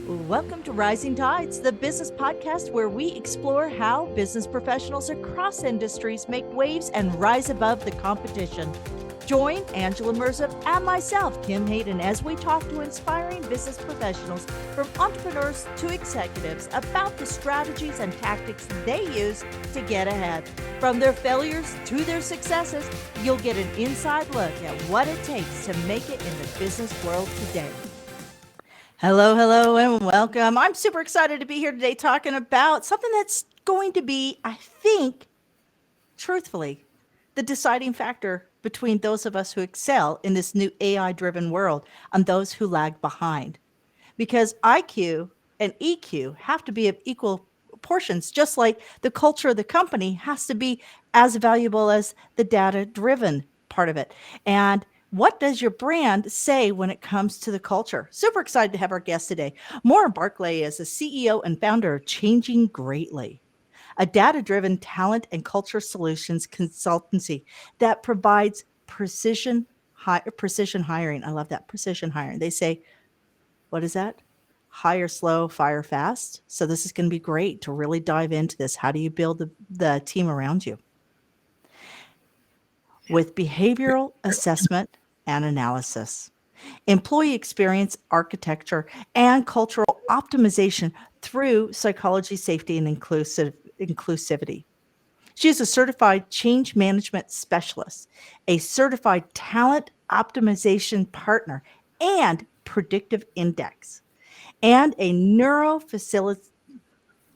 Welcome to Rising Tides, the business podcast where we explore how business professionals across industries make waves and rise above the competition. Join Angela Merziff and myself, Kim Hayden, as we talk to inspiring business professionals from entrepreneurs to executives about the strategies and tactics they use to get ahead. From their failures to their successes, you'll get an inside look at what it takes to make it in the business world today. Hello, and welcome. I'm super excited to be here today talking about something that's going to be, I think, truthfully, the deciding factor between those of us who excel in this new AI-driven world and those who lag behind. Because IQ and EQ have to be of equal portions, just like the culture of the company has to be as valuable as the data-driven part of it. And what does your brand say when it comes to the culture? Super excited to have our guest today. Maura Barclay is the CEO and founder of Changing Greatly, a data-driven talent and culture solutions consultancy that provides precision hiring. I love that, precision hiring. They say, what is that? Hire slow, fire fast. So this is going to be great to really dive into this. How do you build the team around you? With behavioral assessment and analysis, employee experience architecture, and cultural optimization through psychology, safety, and inclusivity. She is a certified change management specialist, a certified talent optimization partner, and predictive index, and a neurofacilitator.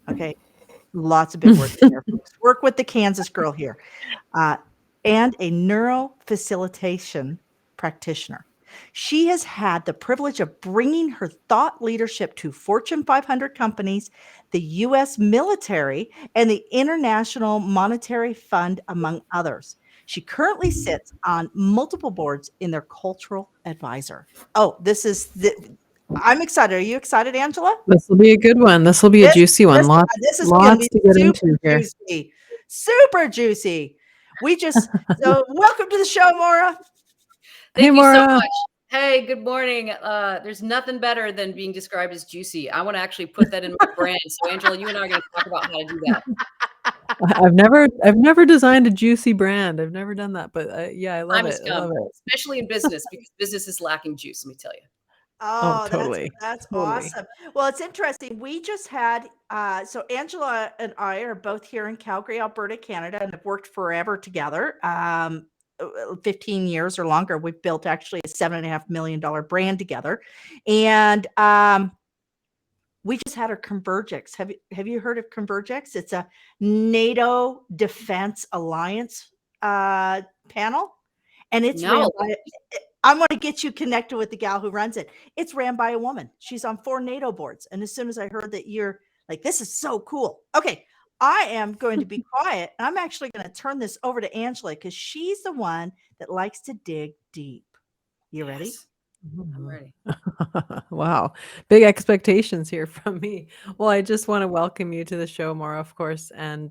Okay, lots of big words in there. Folks. Work with the Kansas girl here. Uh, and a neurofacilitation practitioner. She has had the privilege of bringing her thought leadership to Fortune 500 companies, the U.S. military, and the International Monetary Fund, among others. She currently sits on multiple boards in their cultural advisor. Oh, I'm excited. Are you excited, Angela? This will be a good one. This will be a juicy one. This is going to Lots be to get super into here. juicy. Super juicy. So welcome to the show, Maura. Thank you so much. Hey, good morning. There's nothing better than being described as juicy. I want to actually put that in my brand. So Angela, you and I are going to talk about how to do that. I've never designed a juicy brand. I've never done that, but yeah, I love it. I love it. Especially in business, because business is lacking juice, let me tell you. Oh, totally. That's Totally. awesome. Well, it's interesting. We just had, so Angela and I are both here in Calgary, Alberta, Canada, and have worked forever together. 15 years or longer. We've built actually a $7.5 million brand together. And we just had our Convergex. Have you heard of Convergex? It's a NATO Defense Alliance panel. And it's ran by, I'm going to get you connected with the gal who runs it. It's ran by a woman. She's on 4 NATO boards. And as soon as I heard that you're like, this is so cool. Okay, I am going to be quiet. I'm actually going to turn this over to Angela because she's the one that likes to dig deep. You ready? I'm ready. Wow. Big expectations here from me. Well, I just want to welcome you to the show, Maura, of course. And,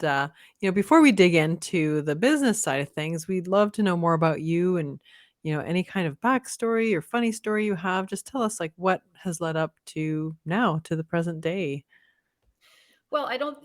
before we dig into the business side of things, we'd love to know more about you and, any kind of backstory or funny story you have. Just tell us like what has led up to now to the present day. Well, I don't,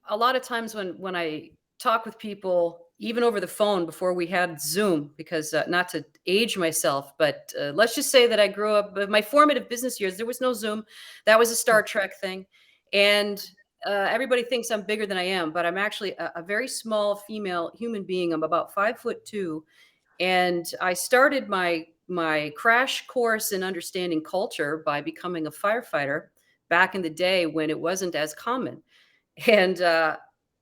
a lot of times when I talk with people, even over the phone before we had Zoom, because not to age myself, but let's just say that I grew up, my formative business years, there was no Zoom. That was a Star Trek thing. And everybody thinks I'm bigger than I am, but I'm actually a very small female human being. I'm about 5'2". And I started my crash course in understanding culture by becoming a firefighter back in the day when it wasn't as common. And I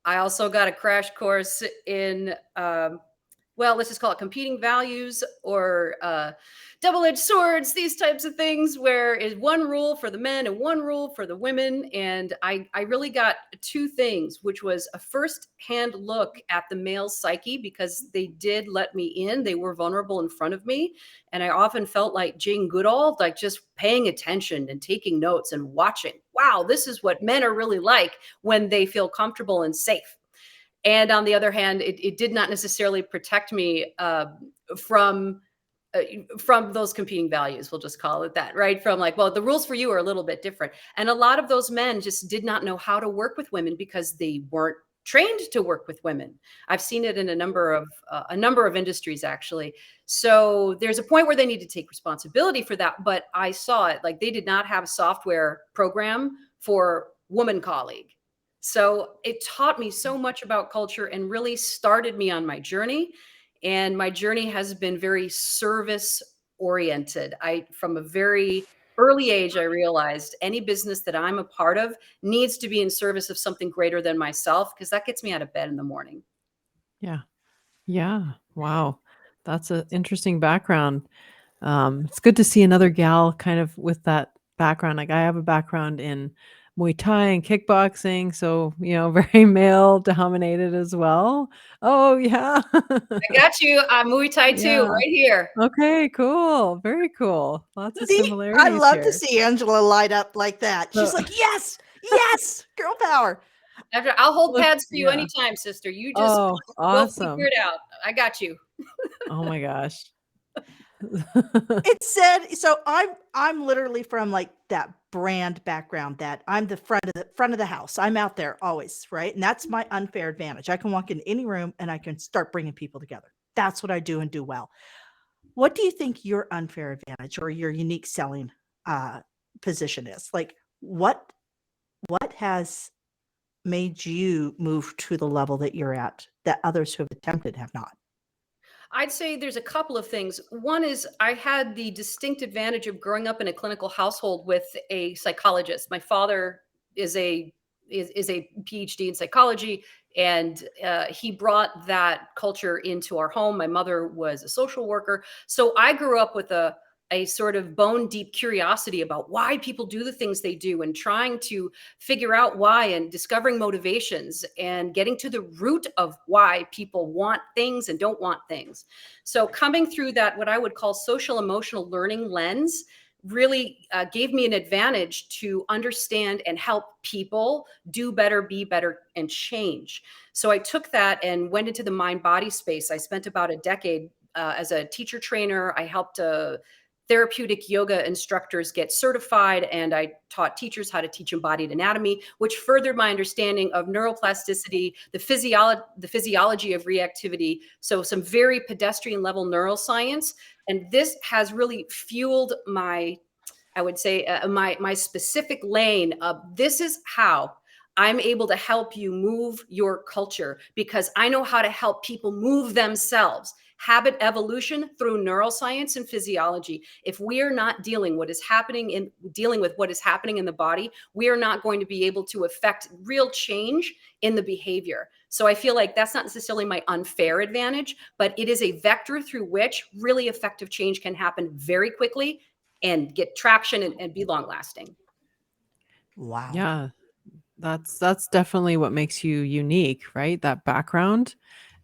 also got a crash course in, let's just call it competing values or double-edged swords, these types of things, where is one rule for the men and one rule for the women. And I really got 2 things, which was a first-hand look at the male psyche, because they did let me in. They were vulnerable in front of me. And I often felt like Jane Goodall, like just paying attention and taking notes and watching. Wow, this is what men are really like when they feel comfortable and safe. And on the other hand, it did not necessarily protect me from from those competing values, we'll just call it that, right? From like, well, the rules for you are a little bit different. And a lot of those men just did not know how to work with women because they weren't trained to work with women. I've seen it in a number of industries, actually. So there's a point where they need to take responsibility for that. But I saw it, like they did not have a software program for woman colleague. So it taught me so much about culture and really started me on my journey. And my journey has been very service oriented. From a very early age, I realized any business that I'm a part of needs to be in service of something greater than myself, because that gets me out of bed in the morning. Yeah. Yeah. Wow. That's an interesting background. It's good to see another gal kind of with that background. Like I have a background in Muay Thai and kickboxing, so very male dominated as well. Oh yeah. I got you. Muay Thai too, Yeah. right here. Okay, cool. Very cool. Lots of See, I similarities love to here. see Angela light up like that. She's So, like, yes, yes, girl power. I'll hold look, pads for you yeah. anytime, sister. You just Oh, we'll figure awesome. it out. I got you. Oh my gosh. It said so. I'm literally from like that brand background that I'm the front of the house. I'm out there always, right? And that's my unfair advantage. I can walk in any room and I can start bringing people together. That's what I do and do well. What do you think your unfair advantage or your unique selling uh, position is? Like what has made you move to the level that you're at that others who have attempted have not? I'd say there's a couple of things. One is I had the distinct advantage of growing up in a clinical household with a psychologist. My father is a PhD in psychology, and he brought that culture into our home. My mother was a social worker, so I grew up with a sort of bone deep curiosity about why people do the things they do and trying to figure out why and discovering motivations and getting to the root of why people want things and don't want things. So coming through that, what I would call social emotional learning lens, really gave me an advantage to understand and help people do better, be better, and change. So I took that and went into the mind body space. I spent about a decade as a teacher trainer. I helped therapeutic yoga instructors get certified, and I taught teachers how to teach embodied anatomy, which furthered my understanding of neuroplasticity, the physiology of reactivity. So some very pedestrian level neuroscience. And this has really fueled my, I would say, my specific lane of this is how I'm able to help you move your culture, because I know how to help people move themselves. Habit evolution through neuroscience and physiology. If we are not dealing with what is happening in the body, we are not going to be able to affect real change in the behavior. So I feel like that's not necessarily my unfair advantage, but it is a vector through which really effective change can happen very quickly and get traction and be long lasting. Wow. Yeah, that's definitely what makes you unique, right? That background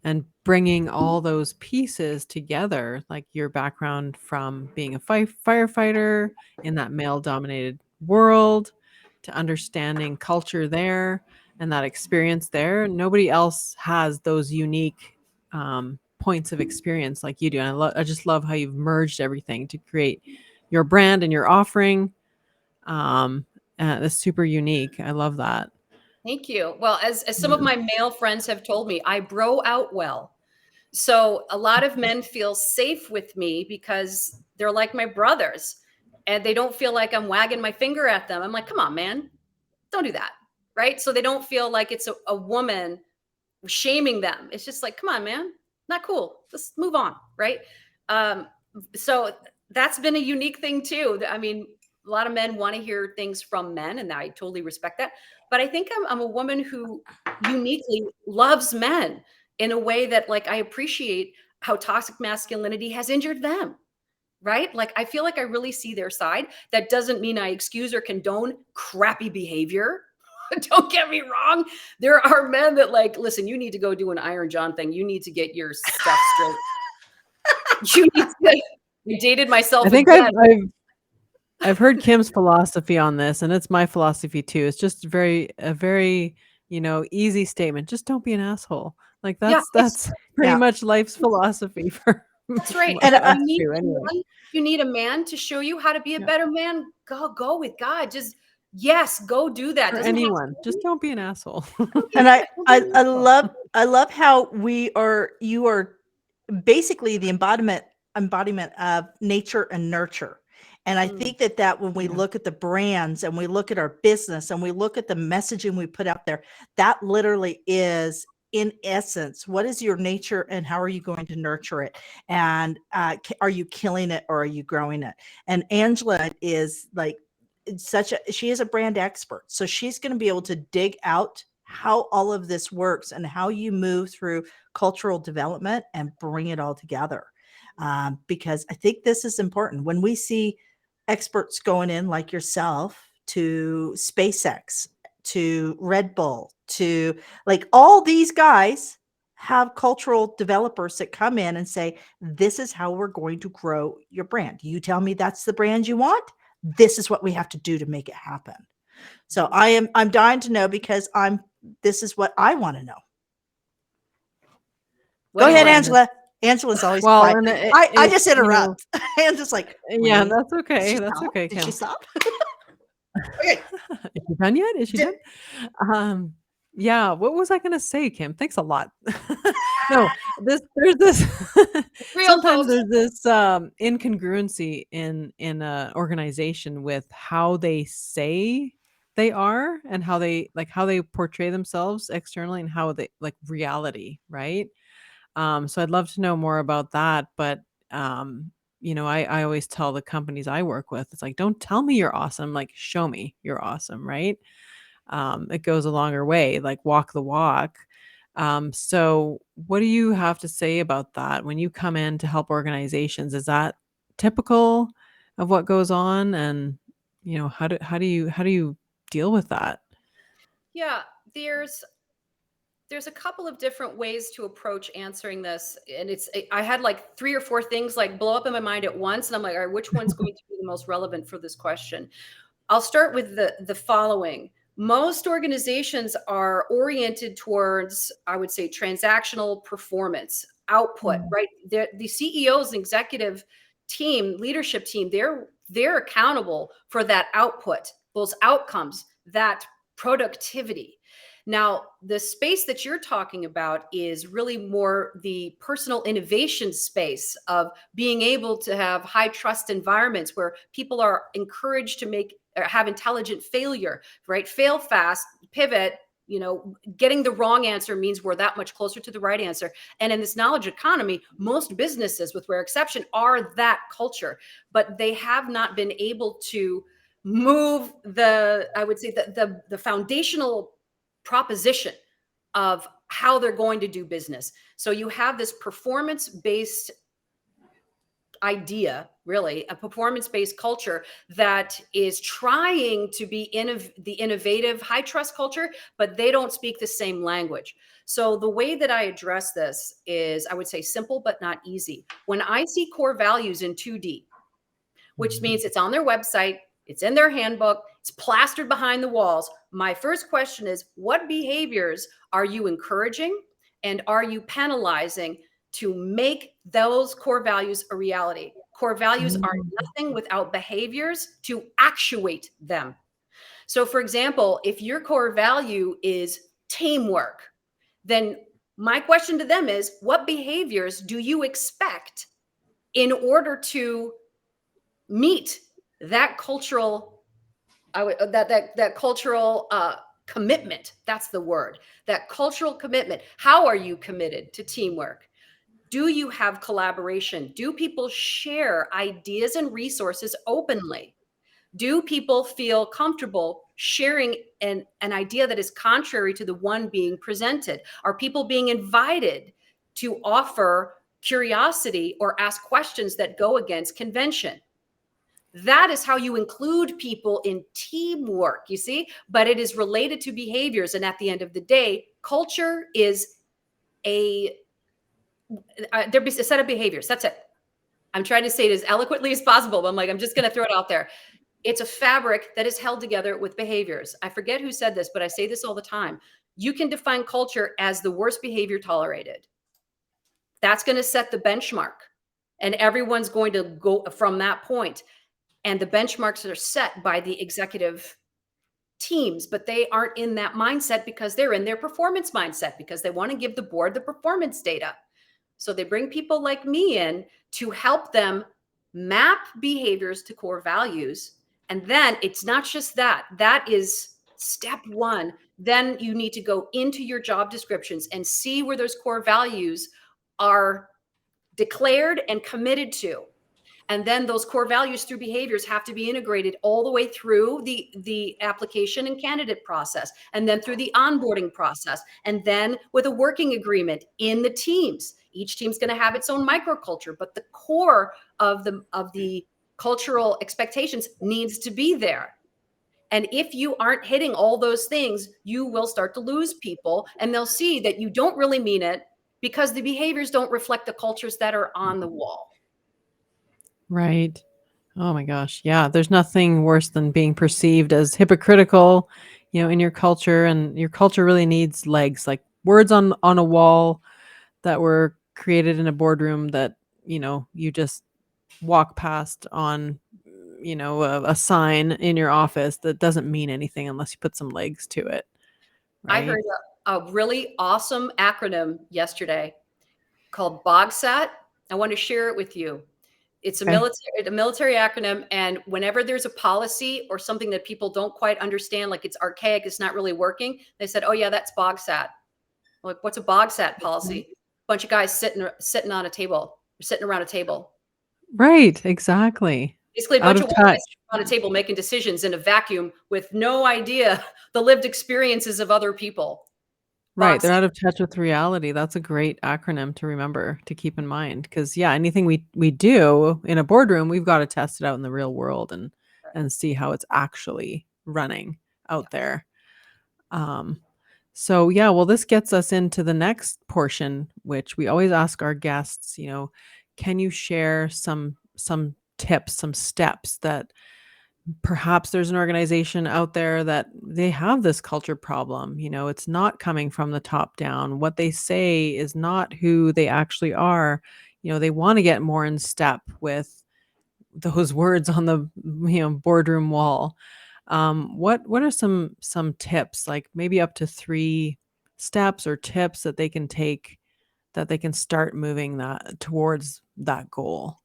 and bringing all those pieces together, like your background from being a firefighter in that male dominated world to understanding culture there and that experience there. Nobody else has those unique points of experience like you do. And I just love how you've merged everything to create your brand and your offering. That's super unique. I love that. Thank you. Well, as some of Yeah. my male friends have told me, I bro out well. So a lot of men feel safe with me because they're like my brothers and they don't feel like I'm wagging my finger at them. I'm like, come on, man, don't do that. Right. So they don't feel like it's a woman shaming them. It's just like, come on, man, not cool. Let's move on. Right. Um, so that's been a unique thing too. I mean, a lot of men want to hear things from men, and I totally respect that. But I think I'm a woman who uniquely loves men in a way that, like, I appreciate how toxic masculinity has injured them. Right. Like, I feel like I really see their side. That doesn't mean I excuse or condone crappy behavior. Don't get me wrong. There are men that, like, listen, you need to go do an Iron John thing. You need to get your stuff straight. You need to. I dated myself I think again. I've heard Kim's philosophy on this, and it's my philosophy too. It's just a very, easy statement. Just don't be an asshole. Like Yeah, that's pretty Yeah. much life's philosophy for That's right. And And if I, you need a man to show you how to be a better man, go with God. Just yes, go do that. For Doesn't have to anyone, just don't be an asshole. and I, don't be I, an I asshole. love, I love how you are basically the embodiment of nature and nurture. And I think that when we Yeah. look at the brands and we look at our business and we look at the messaging we put out there, that literally is in essence, what is your nature and how are you going to nurture it? And are you killing it or are you growing it? And Angela is like she is a brand expert. So she's going to be able to dig out how all of this works and how you move through cultural development and bring it all together. Because I think this is important. When we see experts going in like yourself to SpaceX, to Red Bull, to like all these guys have cultural developers that come in and say, this is how we're going to grow your brand. You tell me that's the brand you want. This is what we have to do to make it happen. So I'm dying to know because this is what I want to know. What Go do you ahead, want? Angela. Angela's always Well, quiet. and I just you know, interrupt. I'm just like, yeah, wait, that's did okay. she That's stop? okay, Did she Kim. stop? Okay. Is she done yet? Is she Did- done? Yeah, what was I gonna say, Kim? Thanks a lot. No, there's this Real sometimes folks. there's this incongruency in an organization with how they say they are and how they portray themselves externally and how they like reality, right? So I'd love to know more about that. But I always tell the companies I work with, it's like, don't tell me you're awesome, like show me you're awesome, right? It goes a longer way, like walk the walk. So what do you have to say about that when you come in to help organizations? Is that typical of what goes on? And how do you deal with that? Yeah, there's a couple of different ways to approach answering this, and I had like 3 or 4 things like blow up in my mind at once, and I'm like, all right, which one's going to be the most relevant for this question? I'll start with the following. Most organizations are oriented towards, I would say, transactional performance, output, right? The CEOs and executive team, leadership team, they're accountable for that output, those outcomes, that productivity. Now, the space that you're talking about is really more the personal innovation space of being able to have high trust environments where people are encouraged to make or have intelligent failure, right? Fail fast, pivot. Getting the wrong answer means we're that much closer to the right answer. And in this knowledge economy, most businesses, with rare exception, are that culture, but they have not been able to move I would say, the foundational proposition of how they're going to do business. So you have this performance-based idea, really, a performance-based culture that is trying to be the innovative high trust culture, but they don't speak the same language. So the way that I address this is, I would say, simple but not easy. When I see core values in 2D, which means it's on their website, it's in their handbook, it's plastered behind the walls, my first question is, what behaviors are you encouraging and are you penalizing to make those core values a reality? Core values are nothing without behaviors to actuate them. So, for example, if your core value is teamwork, then my question to them is, what behaviors do you expect in order to meet that cultural that cultural commitment? That's the word. That cultural commitment. How are you committed to teamwork? Do you have collaboration? Do people share ideas and resources openly? Do people feel comfortable sharing an idea that is contrary to the one being presented? Are people being invited to offer curiosity or ask questions that go against convention? That is how you include people in teamwork, you see? But it is related to behaviors. And at the end of the day, culture is there be a set of behaviors. That's it. I'm trying to say it as eloquently as possible, but I'm just going to throw it out there. It's a fabric that is held together with behaviors. I forget who said this, but I say this all the time. You can define culture as the worst behavior tolerated. That's going to set the benchmark. and everyone's going to go from that point. And the benchmarks are set by the executive teams, but they aren't in that mindset because they're in their performance mindset because they want to give the board the performance data. So they bring people like me in to help them map behaviors to core values. And then it's not just that. That is step one. Then you need to go into your job descriptions and see where those core values are declared and committed to. And then those core values through behaviors have to be integrated all the way through the application and candidate process, and then through the onboarding process, and then with a working agreement in the teams. Each team's going to have its own microculture, but the core of the cultural expectations needs to be there. And if you aren't hitting all those things, you will start to lose people, and they'll see that you don't really mean it because the behaviors don't reflect the cultures that are on the wall. Right. Oh my gosh. Yeah. There's nothing worse than being perceived as hypocritical, in your culture, and your culture really needs legs, like words on a wall that were created in a boardroom that, you just walk past on, a sign in your office that doesn't mean anything unless you put some legs to it. I Right. heard a really awesome acronym yesterday called BOGSAT. I want to share it with you. It's a Okay. military acronym, and whenever there's a policy or something that people don't quite understand, like it's archaic, it's not really working, they said, "Oh yeah, that's BOGSAT." I'm like, what's a BOGSAT policy? Bunch of guys sitting on a table, sitting around a table. Right. Exactly. Basically, a Out bunch of of white touch. guys sitting on a table making decisions in a vacuum with no idea the lived experiences of other people. Right, they're BOGSAT. out of touch with reality. That's a great acronym to remember, to keep in mind, because yeah, anything we do in a boardroom, we've got to test it out in the real world and see how it's actually running out there. Um, so yeah, well, this gets us into the next portion, which we always ask our guests, can you share some tips, some steps that perhaps there's an organization out there that they have this culture problem. It's not coming from the top down. What they say is not who they actually are. They want to get more in step with those words on the boardroom wall. What are some tips, like maybe up to 3 steps or tips that they can take, that they can start moving that towards that goal?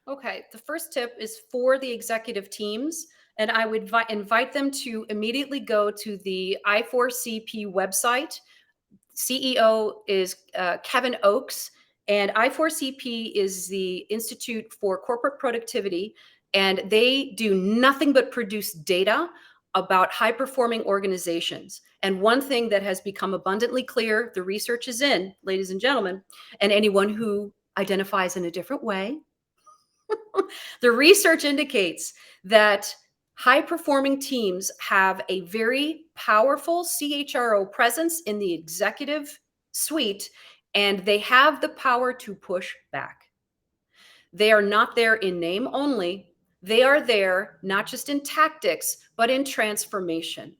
Okay, the first tip is for the executive teams, and I would invite them to immediately go to the I4CP website. CEO is Kevin Oakes, and I4CP is the Institute for Corporate Productivity, and they do nothing but produce data about high performing organizations. And one thing that has become abundantly clear, the research is in, ladies and gentlemen, and anyone who identifies in a different way, the research indicates that high performing teams have a very powerful CHRO presence in the executive suite, and they have the power to push back. They are not there in name only. They are there not just in tactics, but in transformation.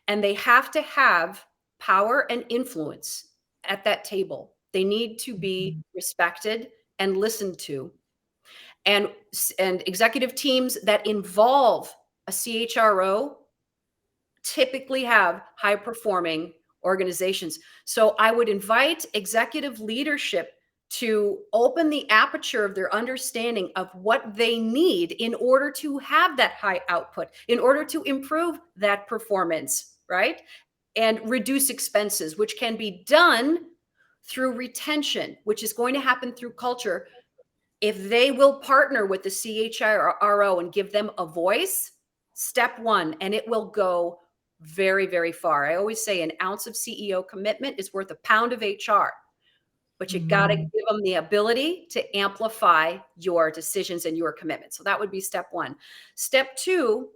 And they have to have power and influence at that table. They need to be Mhm. respected and listened to, and executive teams that involve a CHRO typically have high performing organizations. So I would invite executive leadership to open the aperture of their understanding of what they need in order to have that high output, in order to improve that performance, right? And reduce expenses, which can be done through retention, which is going to happen through culture. If they will partner with the CHRO and give them a voice, step one, and it will go very, very far. I always say an ounce of CEO commitment is worth a pound of HR, but you got to Mm. give them the ability to amplify your decisions and your commitment. So that would be step one. Step two,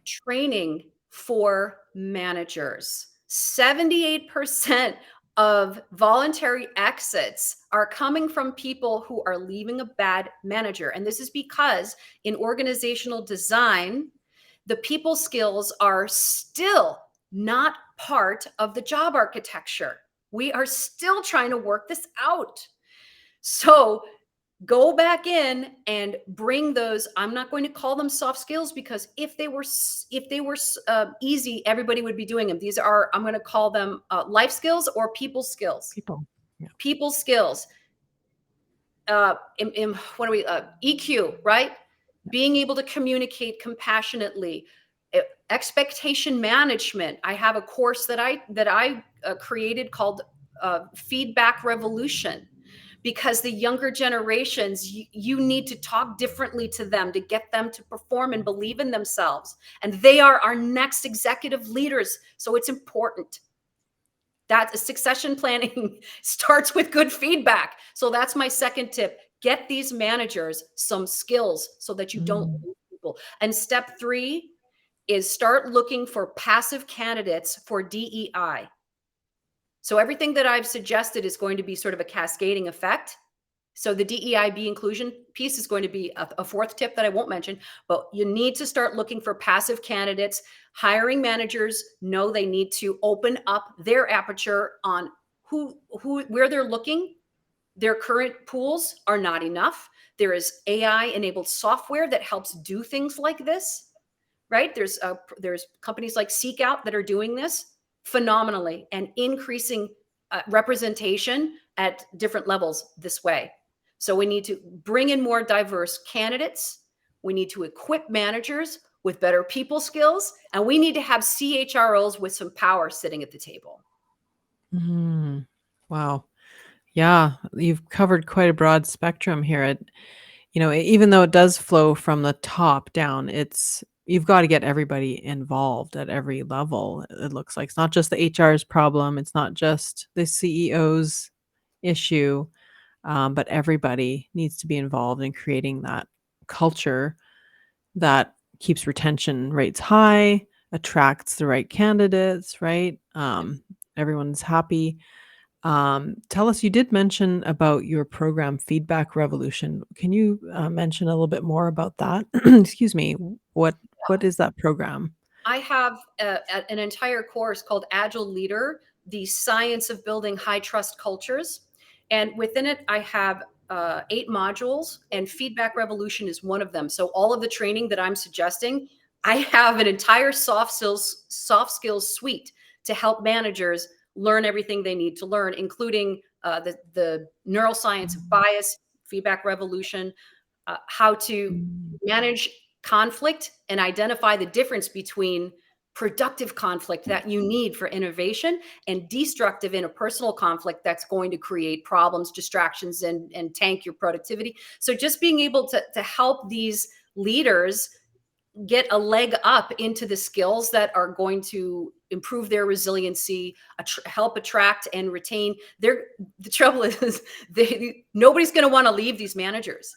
training for managers. 78% of voluntary exits are coming from people who are leaving a bad manager. And this is because in organizational design, the people skills are still not part of the job architecture. We are still trying to work this out. So Go back in and bring those. I'm not going to call them soft skills, because if they were easy, everybody would be doing them. These are, I'm going to call them life skills or people skills. People. Yeah. People skills. What are we? EQ, right? Being able to communicate compassionately. Expectation management. I have a course that I created called Feedback Revolution, because the younger generations, you need to talk differently to them to get them to perform and believe in themselves. And they are our next executive leaders. So it's important. That succession planning starts with good feedback. So that's my second tip. Get these managers some skills so that you don't lose people. And step 3 is start looking for passive candidates for DEI. So everything that I've suggested is going to be sort of a cascading effect. So the DEIB inclusion piece is going to be a fourth tip that I won't mention, but you need to start looking for passive candidates. Hiring managers know they need to open up their aperture on where they're looking. Their current pools are not enough. There is AI enabled software that helps do things like this, right? There's companies like Seek Out that are doing this phenomenally and increasing representation at different levels this way. So we need to bring in more diverse candidates. We need to equip managers with better people skills, and we need to have CHROs with some power sitting at the table. Wow. Yeah, you've covered quite a broad spectrum here. Even though it does flow from the top down, you've got to get everybody involved at every level. It looks like it's not just the HR's problem. It's not just the CEO's issue, but everybody needs to be involved in creating that culture that keeps retention rates high, attracts the right candidates, right? Everyone's happy. Tell us, you did mention about your program Feedback Revolution. Can you mention a little bit more about that? Excuse me. What is that program? I have an entire course called Agile Leader, the science of building high trust cultures. And within it, I have 8 modules, and Feedback Revolution is one of them. So all of the training that I'm suggesting, I have an entire soft skills suite to help managers learn everything they need to learn, including the neuroscience of bias, Feedback Revolution, how to manage conflict and identify the difference between productive conflict that you need for innovation and destructive interpersonal conflict that's going to create problems, distractions, and tank your productivity. So just being able to help these leaders get a leg up into the skills that are going to improve their resiliency, help attract and retain. The trouble is nobody's going to want to leave these managers.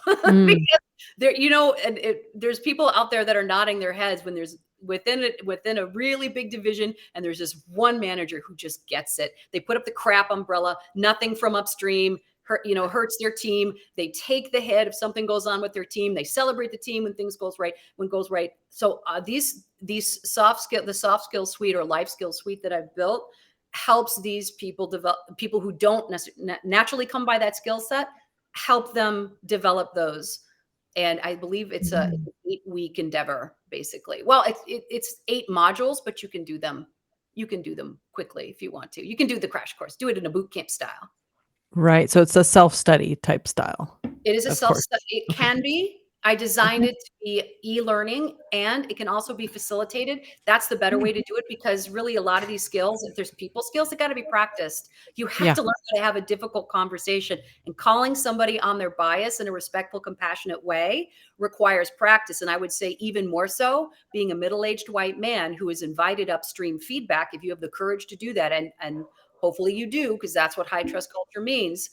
Because there's people out there that are nodding their heads when there's within a really big division, and there's this one manager who just gets it. They put up the crap umbrella, nothing from upstream hurts their team. They take the hit if something goes on with their team. They celebrate the team when things goes right. So the soft skill suite or life skill suite that I've built helps these people develop. People who don't naturally come by that skill set, help them develop those. And I believe it's an 8-week endeavor, basically. Well, it's 8 modules, but you can do them quickly if you want to. You can do the crash course, do it in a boot camp style. Right. So it's a self-study type style. It is a self-study. It can be. I designed it to be e-learning, and it can also be facilitated. That's the better way to do it, because really a lot of these skills, if there's people skills, they got to be practiced. You have to learn how to have a difficult conversation, and calling somebody on their bias in a respectful, compassionate way requires practice. And I would say even more so being a middle-aged white man who has invited upstream feedback, if you have the courage to do that, and hopefully you do, because that's what high trust culture means.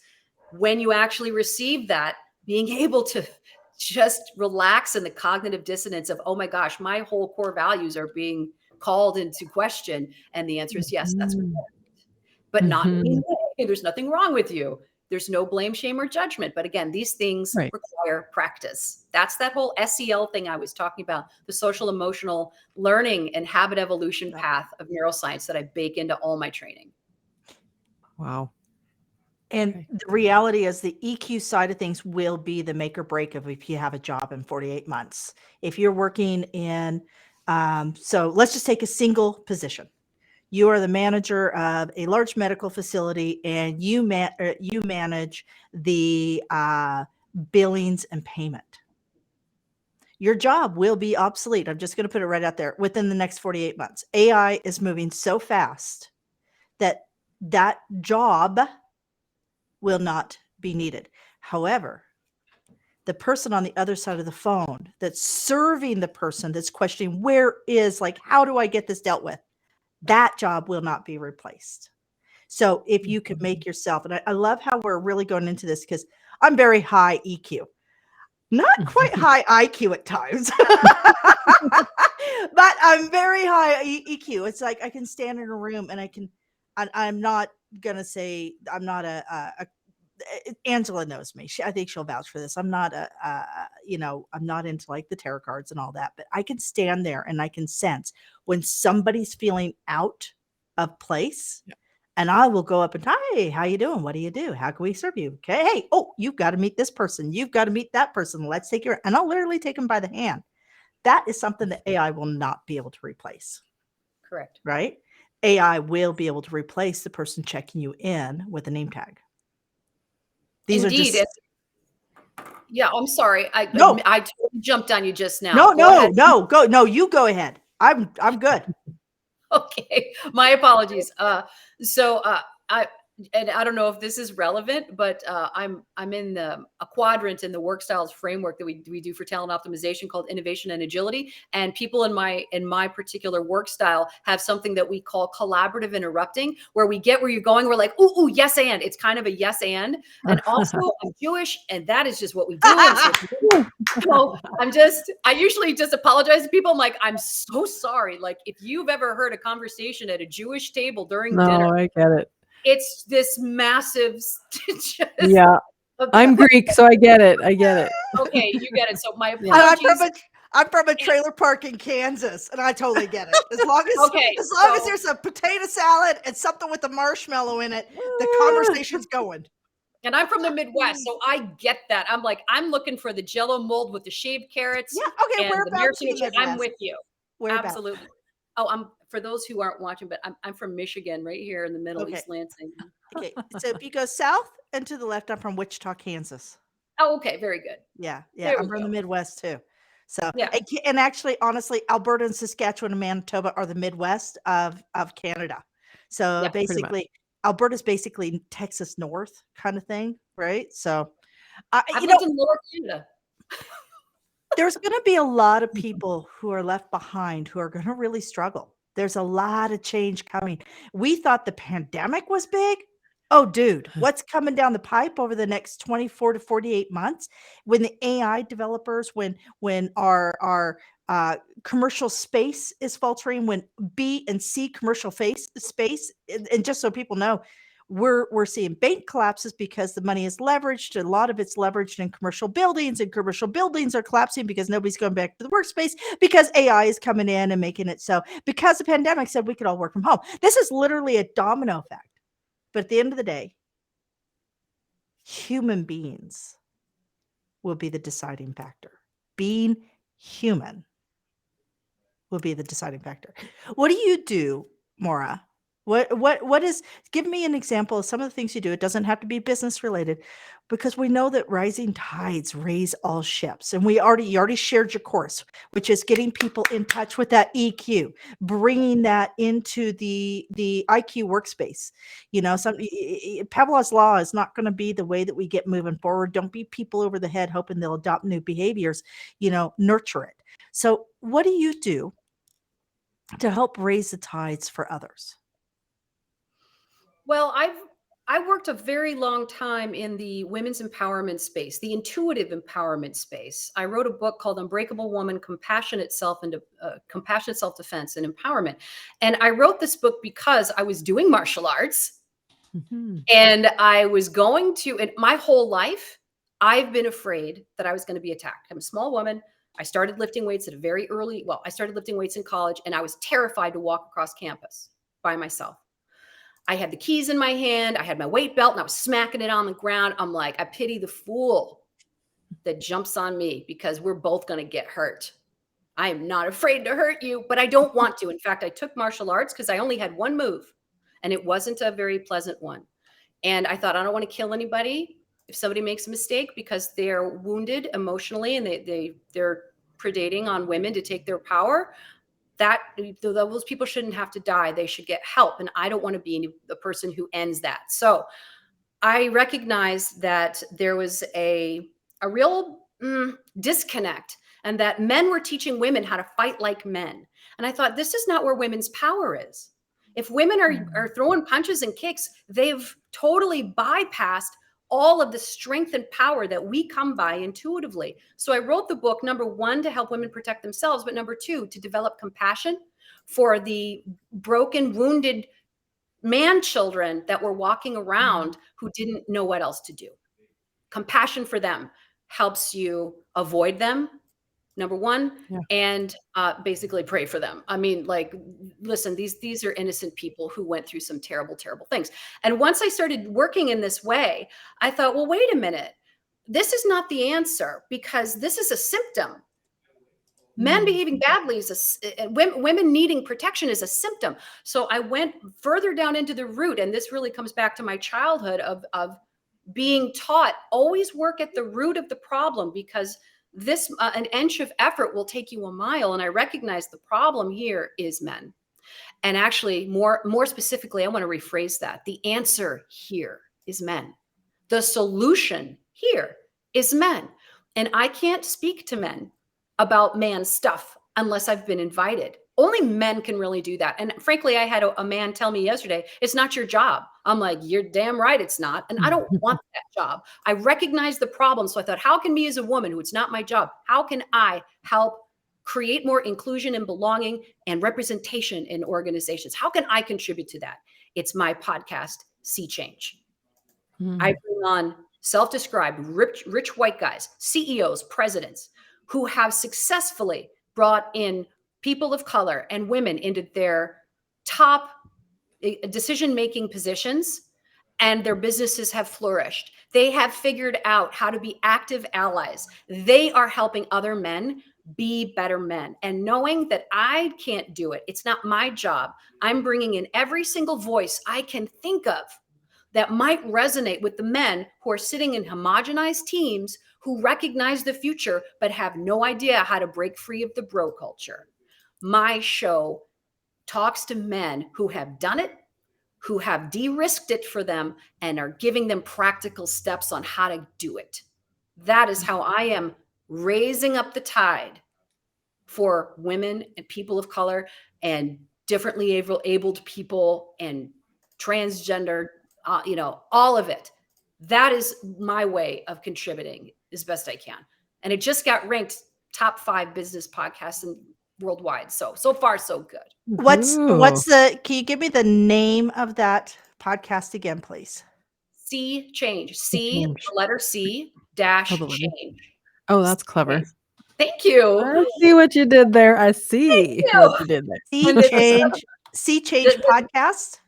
When you actually receive that, being able to just relax in the cognitive dissonance of, oh my gosh, my whole core values are being called into question. And the answer is yes, that's important. But not in any way. There's nothing wrong with you. There's no blame, shame, or judgment. But again, these things require practice. That's that whole SEL thing I was talking about, the social emotional learning and habit evolution path of neuroscience that I bake into all my training. Wow. And Okay. the reality is the EQ side of things will be the make or break of if you have a job in 48 months. If you're working in, so let's just take a single position. You are the manager of a large medical facility, and you manage the billings and payment. Your job will be obsolete. I'm just going to put it right out there within the next 48 months. AI is moving so fast that that job will not be needed. However, the person on the other side of the phone that's serving the person that's questioning how do I get this dealt with? That job will not be replaced. So if you could make yourself, and I love how we're really going into this because I'm very high EQ, not quite high IQ at times, but I'm very high EQ. It's like I can stand in a room and I'm not going to say I'm not Angela knows me. I think she'll vouch for this. I'm not I'm not into like the tarot cards and all that, but I can stand there and I can sense when somebody's feeling out of place. Yeah. And I will go up and, hi, how you doing? What do you do? How can we serve you? Okay. Hey, oh, you've got to meet this person. You've got to meet that person. Let's take your, and I'll literally take them by the hand. That is something that AI will not be able to replace. Correct. Right? AI will be able to replace the person checking you in with a name tag. These Indeed. are just Yeah, I'm sorry. no, I totally jumped on you just now. no, Go ahead. go. No, you go ahead. I'm good. Okay, my apologies. I and I don't know if this is relevant, but I'm in a quadrant in the work styles framework that we do for talent optimization called innovation and agility. And people in my particular work style have something that we call collaborative interrupting, where we get where you're going. We're like, ooh, yes, and it's kind of a yes and also I'm Jewish, and that is just what we do. And so I usually just apologize to people. I'm like, I'm so sorry. Like, if you've ever heard a conversation at a Jewish table during dinner, No, I get it. it's this massive. Yeah. I'm Greek, so I get it. I get it. Okay, you get it. So my And apologies. I'm from a trailer park in Kansas, and I totally get it. As long as there's a potato salad and something with a marshmallow in it, the conversation's going. And I'm from the Midwest, so I get that. I'm like, I'm looking for the Jello mold with the shaved carrots. Yeah. Okay. And the Whereabouts in the maraschino. I'm Midwest? with you. Whereabouts? Absolutely. Oh, I'm for those who aren't watching, but I'm from Michigan, right here in the middle, Okay. East Lansing. Okay. So if you go south and to the left, I'm from Wichita, Kansas. Oh, okay, very good. Yeah. There I'm we from the go. Midwest too. So Yeah. and actually, honestly, Alberta and Saskatchewan and Manitoba are the Midwest of Canada. So Yeah, pretty much. basically, Alberta's basically Texas North kind of thing, right? So I've lived in Lower Canada. there's going to be a lot of people who are left behind who are going to really struggle. There's a lot of change coming. We thought the pandemic was big. Oh, dude, what's coming down the pipe over the next 24 to 48 months when the AI developers, when our commercial space is faltering, when B and C commercial space, and just so people know, we're seeing bank collapses because the money is leveraged. A lot of it's leveraged in commercial buildings, and commercial buildings are collapsing because nobody's going back to the workspace because AI is coming in and making it so. Because the pandemic said we could all work from home. This is literally a domino effect. But at the end of the day, human beings will be the deciding factor. Being human will be the deciding factor. What do you do, Maura? What is, give me an example of some of the things you do. It doesn't have to be business related, because we know that rising tides raise all ships. And you already shared your course, which is getting people in touch with that EQ, bringing that into the IQ workspace. Pavlov's law is not going to be the way that we get moving forward. Don't be people over the head hoping they'll adopt new behaviors, nurture it. So what do you do to help raise the tides for others? Well, I worked a very long time in the women's empowerment space, the intuitive empowerment space. I wrote a book called Unbreakable Woman: Compassionate Compassionate Self-Defense and Empowerment. And I wrote this book because I was doing martial arts, and I was going to, and my whole life, I've been afraid that I was going to be attacked. I'm a small woman. I started lifting weights I started lifting weights in college, and I was terrified to walk across campus by myself. I had the keys in my hand, I had my weight belt, and I was smacking it on the ground. I'm like, I pity the fool that jumps on me because we're both going to get hurt. I am not afraid to hurt you, but I don't want to. In fact, I took martial arts because I only had one move, and it wasn't a very pleasant one. And I thought, I don't want to kill anybody. If somebody makes a mistake because they're wounded emotionally and they're predating on women to take their power, that those people shouldn't have to die. They should get help. And I don't want to be the person who ends that. So I recognized that there was a real disconnect, and that men were teaching women how to fight like men. And I thought, this is not where women's power is. If women are throwing punches and kicks, they've totally bypassed all of the strength and power that we come by intuitively. So I wrote the book, number one, to help women protect themselves, but number two, to develop compassion for the broken, wounded man children that were walking around who didn't know what else to do. Compassion for them helps you avoid them, number one, Yeah. and basically pray for them. I mean, like, listen, these are innocent people who went through some terrible, terrible things. And once I started working in this way, I thought, well, wait a minute. This is not the answer, because this is a symptom. Men behaving badly is women needing protection is a symptom. So I went further down into the root, and this really comes back to my childhood of being taught, always work at the root of the problem, because this an inch of effort will take you a mile. And I recognize the problem here is men. And actually, more specifically, I want to rephrase that. The answer here is men. The solution here is men. And I can't speak to men about man stuff unless I've been invited. Only men can really do that. And frankly, I had a man tell me yesterday, it's not your job. I'm like, you're damn right it's not. And I don't want that job. I recognize the problem. So I thought, how can me as a woman who it's not my job, how can I help create more inclusion and belonging and representation in organizations? How can I contribute to that? It's my podcast, See Change. I bring on self-described rich white guys, CEOs, presidents, who have successfully brought in people of color and women into their top decision-making positions, and their businesses have flourished. They have figured out how to be active allies. They are helping other men be better men. And knowing that I can't do it, it's not my job. I'm bringing in every single voice I can think of that might resonate with the men who are sitting in homogenized teams who recognize the future but have no idea how to break free of the bro culture. My show talks to men who have done it, who have de-risked it for them, and are giving them practical steps on how to do it. That is how I am raising up the tide for women and people of color and differently abled people and transgender, all of it. That is my way of contributing as best I can. And it just got ranked top 5 business podcasts worldwide. So far, so good. What's the, can you give me the name of that podcast again, please? See Change. C, Change. the letter C, dash Oh, the letter. change. Oh, that's clever. Thank you. I see what you did there. I see what you did there. See Change podcast.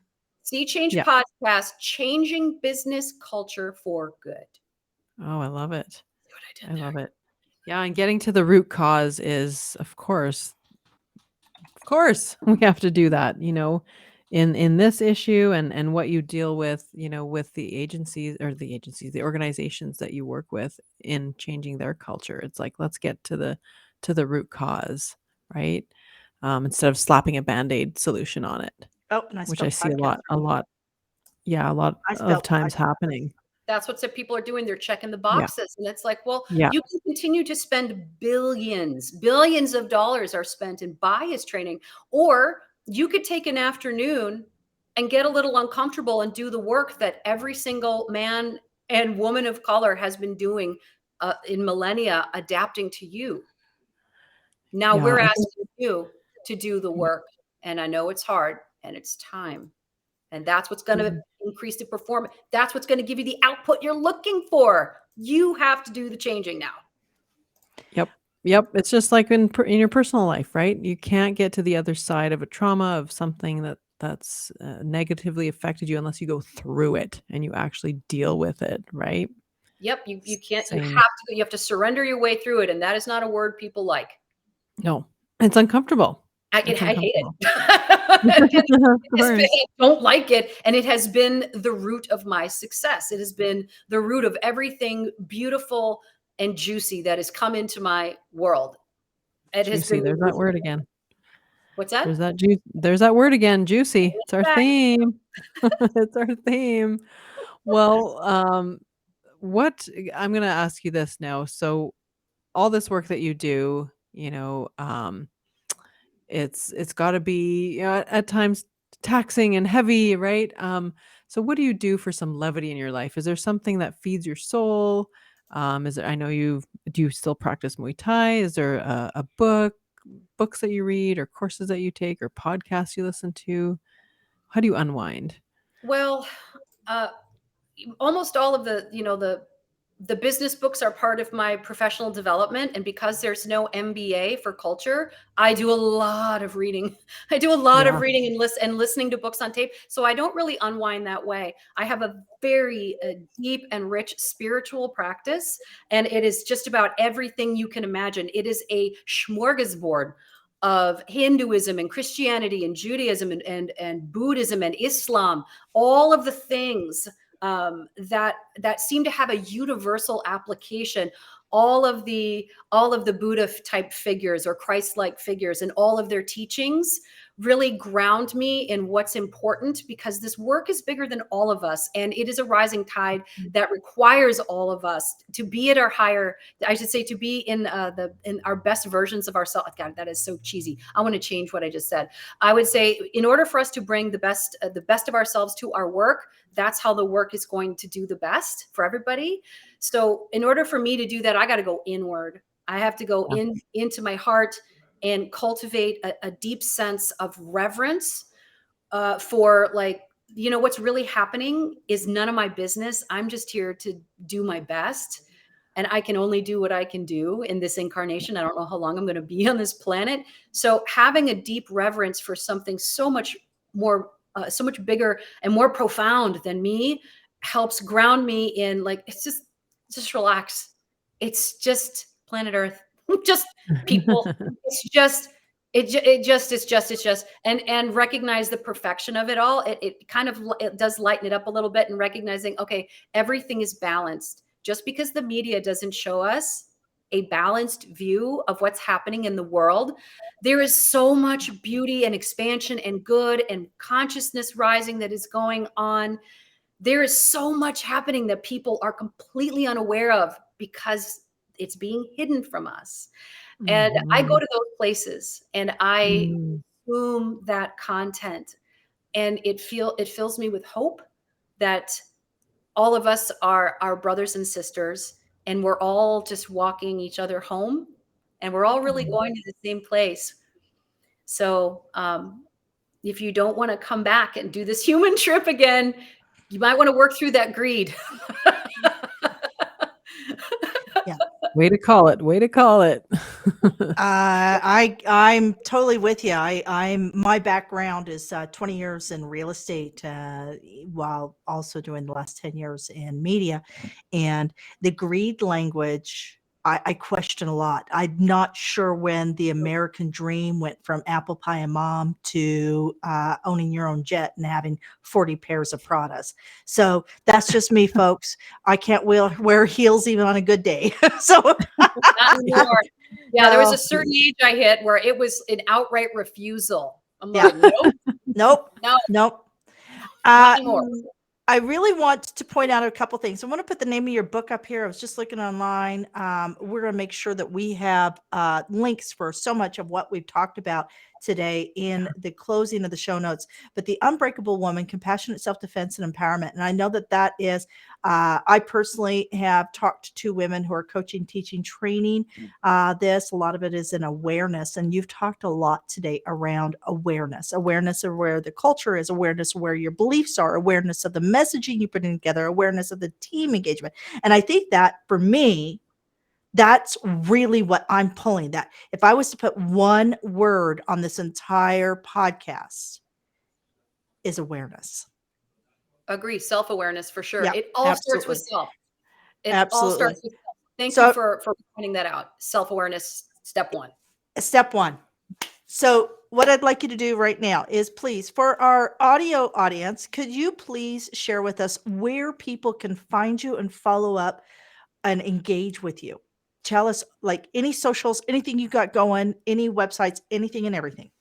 See Change Yeah. podcast, changing business culture for good. Oh, I love it. See what I did I there? love it. Yeah, and getting to the root cause is, of course, we have to do that, in this issue and what you deal with, with the organizations that you work with in changing their culture. It's like, let's get to the root cause, right? Instead of slapping a Band-Aid solution on it, Oh, and which I see podcast. a lot of times happening. That's what some people are doing. They're checking the boxes. And it's like, well, Yeah. you can continue to spend billions of dollars are spent in bias training, or you could take an afternoon and get a little uncomfortable and do the work that every single man and woman of color has been doing in millennia, adapting to you. Now Yeah, we're I think- asking you to do the work. And I know it's hard and it's time. And that's what's going to increase the performance. That's what's going to give you the output you're looking for. You have to do the changing now. Yep. It's just like in your personal life, right? You can't get to the other side of a trauma, of something that that's negatively affected you unless you go through it and you actually deal with it, right? Yep, you can't, Same. you have to surrender your way through it, and that is not a word people like. No, it's uncomfortable. It's I hate it. uncomfortable. Of I course. don't like it, and it has been the root of my success. It has been the root of everything beautiful and juicy that has come into my world. It has Juicy. been There's that word again. what's that? There's that juice. There's that word again. Juicy. It's our Back. theme. It's our theme. Well, what I'm going to ask you this now. So all this work that you do, it's got to be, at times taxing and heavy, right? So what do you do for some levity in your life? Is there something that feeds your soul? Is there, I know do you still practice Muay Thai? Is there a books that you read or courses that you take or podcasts you listen to? How do you unwind? Well, uh, almost all of the business books are part of my professional development, and because there's no MBA for culture, I do a lot of reading. I do a lot of Yeah. reading and listening to books on tape, so I don't really unwind that way. I have a very deep and rich spiritual practice, and it is just about everything you can imagine. It is a smorgasbord of Hinduism and Christianity and Judaism and Buddhism and Islam, all of the things that seem to have a universal application. All of the Buddha type figures or Christ-like figures and all of their teachings really ground me in what's important, because this work is bigger than all of us, and it is a rising tide that requires all of us to be at our higher, I should say, to be in our best versions of ourselves. God, that is so cheesy. I want to change what I just said. I would say, in order for us to bring the best of ourselves to our work, that's how the work is going to do the best for everybody. So in order for me to do that, I got to go inward. I have to go into my heart and cultivate a deep sense of reverence for, like, what's really happening is none of my business. I'm just here to do my best, and I can only do what I can do in this incarnation. I don't know how long I'm going to be on this planet. So having a deep reverence for something so much more, so much bigger and more profound than me helps ground me in, like, it's just relax. It's just planet Earth, just people. It's just, it's just, and recognize the perfection of it all. It kind of, it does lighten it up a little bit, and recognizing, okay, everything is balanced. Just because the media doesn't show us a balanced view of what's happening in the world, there is so much beauty and expansion and good and consciousness rising that is going on. There is so much happening that people are completely unaware of because it's being hidden from us. And I go Mhm. to those places and I Mm. consume that content, and it fills me with hope that all of us are our brothers and sisters, and we're all just walking each other home, and we're all really Mm. going to the same place. So if you don't want to come back and do this human trip again, you might want to work through that greed. Yeah. Way to call it. Way to call it. I'm totally with you. I'm my background is 20 years in real estate, while also doing the last 10 years in media, and the greed language. I question a lot. I'm not sure when the American dream went from apple pie and mom to owning your own jet and having 40 pairs of Pradas. So that's just me, folks. I can't wear heels even on a good day. So Not anymore. Yeah, there was a no, certain age I hit where it was an outright refusal. I'm yeah. like, nope, Nope. no, Nope. not Uh, anymore. I really want to point out a couple things. I want to put the name of your book up here. I was just looking online. We're going to make sure that we have links for so much of what we've talked about today in the closing of the show notes. But The Unbreakable Woman, Compassionate Self-Defense and Empowerment. And I know that is, I personally have talked to women who are coaching, teaching, training this. A lot of it is in awareness. And you've talked a lot today around awareness of where the culture is, awareness of where your beliefs are, awareness of the messaging you put in together, awareness of the team engagement. And I think that for me, that's really what I'm pulling. That if I was to put one word on this entire podcast, is awareness. Agree. Self-awareness for sure. Yeah, It all starts with absolutely. self. It all Absolutely. starts with self. Thank you So for pointing that out. Self-awareness, step one. step one. So what I'd like you to do right now is please, for our audio audience, could you please share with us where people can find you and follow up and engage with you? Tell us like any socials, anything you got going, any websites, anything and everything.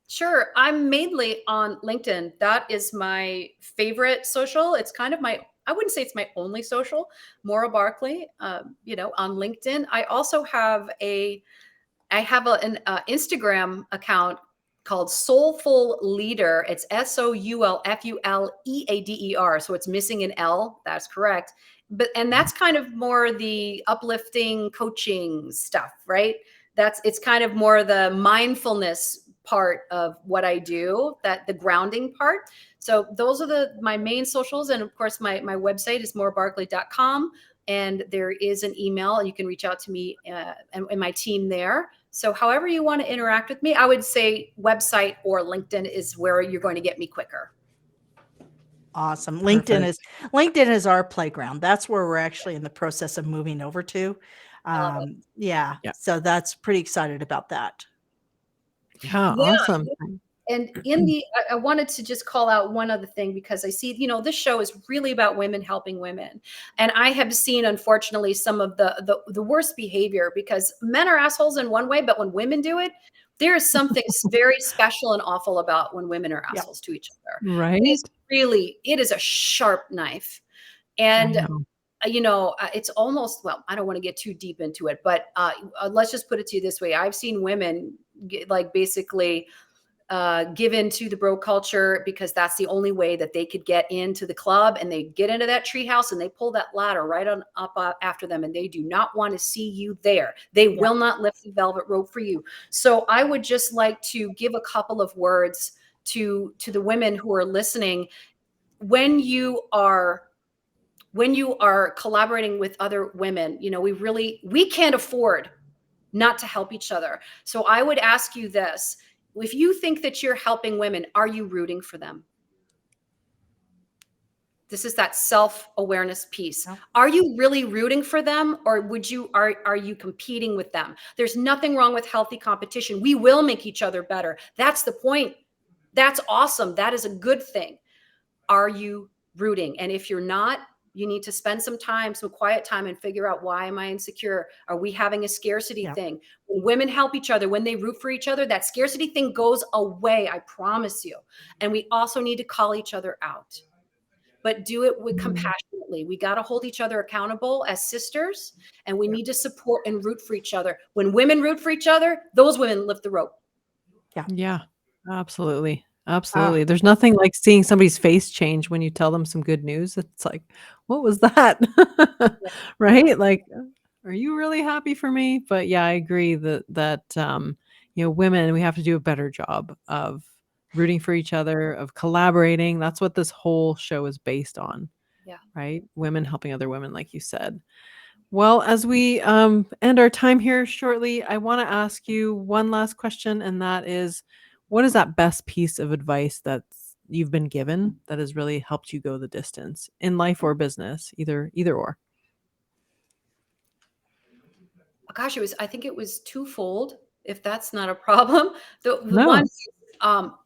Sure. I'm mainly on LinkedIn. That is my favorite social. It's kind of I wouldn't say it's my only social. Maura Barkley, on LinkedIn. I also have an Instagram account called Soulful Leader. It's SOULFULEADER. So it's missing an L. That's correct. And that's kind of more the uplifting coaching stuff, right? It's kind of more the mindfulness part of what I do, that the grounding part. So those are my main socials. And of course, my website is morebarkley.com. And there is an email, and you can reach out to me and my team there. So however you want to interact with me, I would say website or LinkedIn is where you're going to get me quicker. Awesome. Perfect. LinkedIn is our playground. That's where we're actually in the process of moving over to. I love it. Yeah. Yeah. So that's pretty excited about that. Yeah, Yeah. awesome. And I wanted to just call out one other thing, because I see, this show is really about women helping women. And I have seen, unfortunately, some of the worst behavior, because men are assholes in one way, but when women do it, there is something very special and awful about when women are Yeah. assholes to each other. Right? It is a sharp knife. I And know. it's almost, well, I don't want to get too deep into it, but let's just put it to you this way. I've seen women basically give into the bro culture, because that's the only way that they could get into the club, and they get into that treehouse and they pull that ladder right on up after them, and they do not want to see you there. They will not lift the velvet rope for you. So I would just like to give a couple of words to the women who are listening. When you are collaborating with other women, we can't afford not to help each other. So I would ask you this: if you think that you're helping women, are you rooting for them? This is that self-awareness piece. Yeah. Are you really rooting for them, or are you competing with them? There's nothing wrong with healthy competition. We will make each other better. That's the point. That's awesome. That is a good thing. Are you rooting? And if you're not, you need to spend some quiet time, and figure out, why am I insecure? Are we having a scarcity thing? When women help each other, when they root for each other, that scarcity thing goes away. I promise you. And we also need to call each other out, but do it with compassionately. We got to hold each other accountable as sisters, and we need to support and root for each other. When women root for each other, those women lift the rope. Yeah, absolutely. Ah, Absolutely. There's nothing like seeing somebody's face change when you tell them some good news. It's like, what was that? Right? Like, are you really happy for me? But yeah, I agree that women, we have to do a better job of rooting for each other, of collaborating. That's what this whole show is based on. Yeah. Right? Women helping other women, like you said. Well, as we end our time here shortly, I want to ask you one last question, and that is, what is that best piece of advice that you've been given that has really helped you go the distance in life or business, either or? Oh, gosh, I think it was twofold, if that's not a problem. The one, No.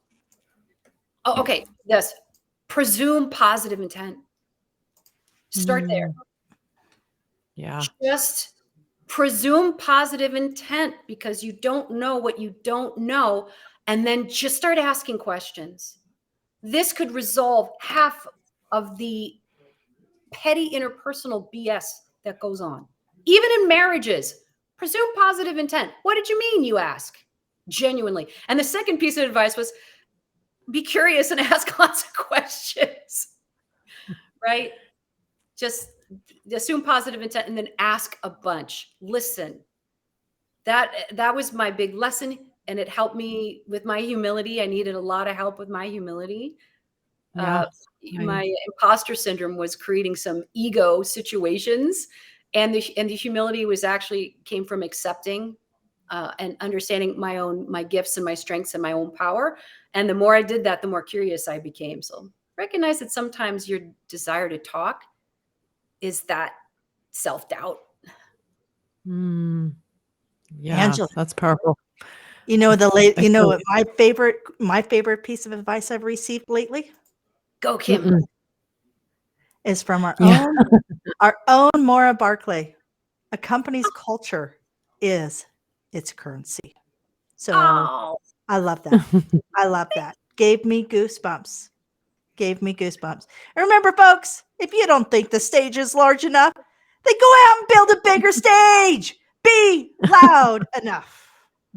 okay, yes, presume positive intent. Start there. Mm, yeah. Just presume positive intent, because you don't know what you don't know. And then just start asking questions. This could resolve half of the petty interpersonal BS that goes on. Even in marriages, presume positive intent. What did you mean, you ask? Genuinely. And the second piece of advice was, be curious and ask lots of questions, right? Just assume positive intent and then ask a bunch. Listen. That was my big lesson, and it helped me with my humility. I needed a lot of help with my humility. Yeah. My imposter syndrome was creating some ego situations, and the humility was actually came from accepting and understanding my gifts and my strengths and my own power. And the more I did that, the more curious I became. So recognize that sometimes your desire to talk is that self-doubt. Yeah, Angela, that's powerful. you know I you know feel what my favorite piece of advice I've received lately Go, Kim. Mm-mm. is from Yeah. our own Maura Barclay. A company's culture is its currency. So Oh, I love that. I love that. Gave me goosebumps. Gave me goosebumps. And remember, folks, if you don't think the stage is large enough, then go out and build a bigger stage. Be loud enough.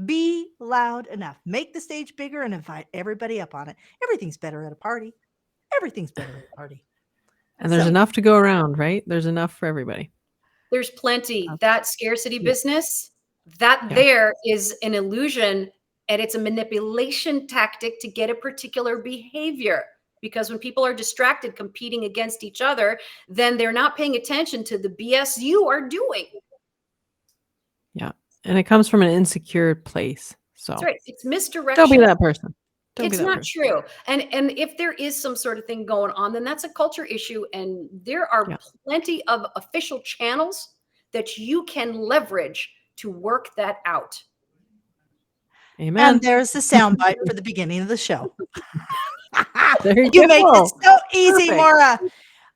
Be loud enough. Make the stage bigger and invite everybody up on it. Everything's better at a party. Everything's better at a party. And there's So, enough to go around, right? There's enough for everybody. there's plenty. That's- That scarcity Yeah. business, that Yeah. there is an illusion, and it's a manipulation tactic to get a particular behavior. Because when people are distracted, competing against each other, then they're not paying attention to the BS you are doing. Yeah. And it comes from an insecure place. So That's right. It's misdirection. don't be that person. Don't be It's that not person. true. And if there is some sort of thing going on, then that's a culture issue. And there are Yeah. plenty of official channels that you can leverage to work that out. Amen. and there's the soundbite for the beginning of the show. There you You make go. it so easy, Perfect. Maura.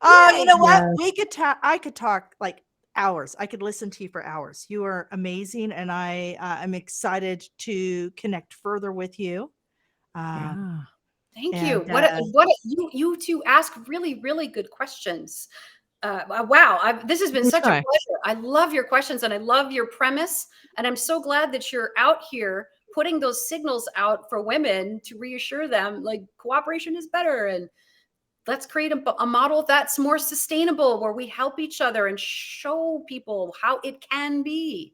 Oh, you know what? Yes. We could talk. I could talk like hours. I could listen to you for hours. You are amazing, and I am excited to connect further with you. Yeah. Thank you. And You two ask really, really good questions. Wow, this has been We such a try. pleasure. I love your questions and I love your premise. And I'm so glad that you're out here putting those signals out for women to reassure them like cooperation is better. And let's create a model that's more sustainable where we help each other and show people how it can be.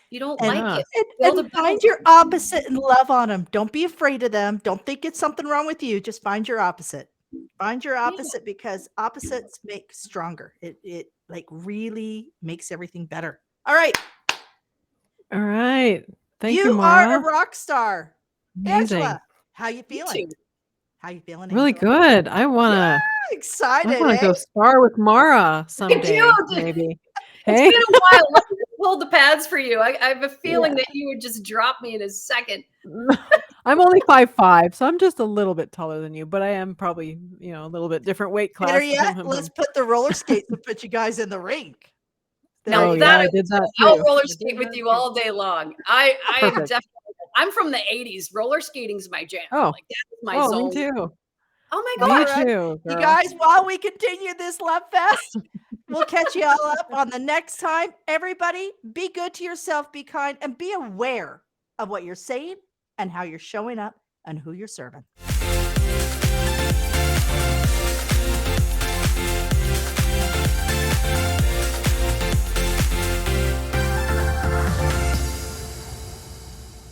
You don't and like Yeah. it. Build a and better find your opposite and love on them. Don't be afraid of them. Don't think it's something wrong with you. Just find your opposite. Find your opposite because opposites make stronger. It like really makes everything better. All right. All right. Thank you, You are a Maura. rock star. Amazing. Angela, how you You feeling? too. How you feeling, Really Angela? good. I wanna Excited, go eh? spar with Mara I someday, do. maybe. It's Hey? been a while. Let me just hold the pads for you. I have a feeling Yeah. that you would just drop me in a second. I'm only 5'5", so I'm just a little bit taller than you, but I am probably, a little bit different weight Better class yet, than let's put the roller skates and put you guys in the rink. There Now Oh, you yeah, that go. I did that I'll too. roller I skate did with that you too. all day long. I am Perfect. definitely. I'm from the '80s. Roller skating's my jam. Oh. Like that's my Oh, zone. me too. Oh my All Me gosh! right. too, You girl. guys, while we continue this love fest, we'll catch you all up on the next time. Everybody, be good to yourself, be kind, and be aware of what you're saying and how you're showing up and who you're serving.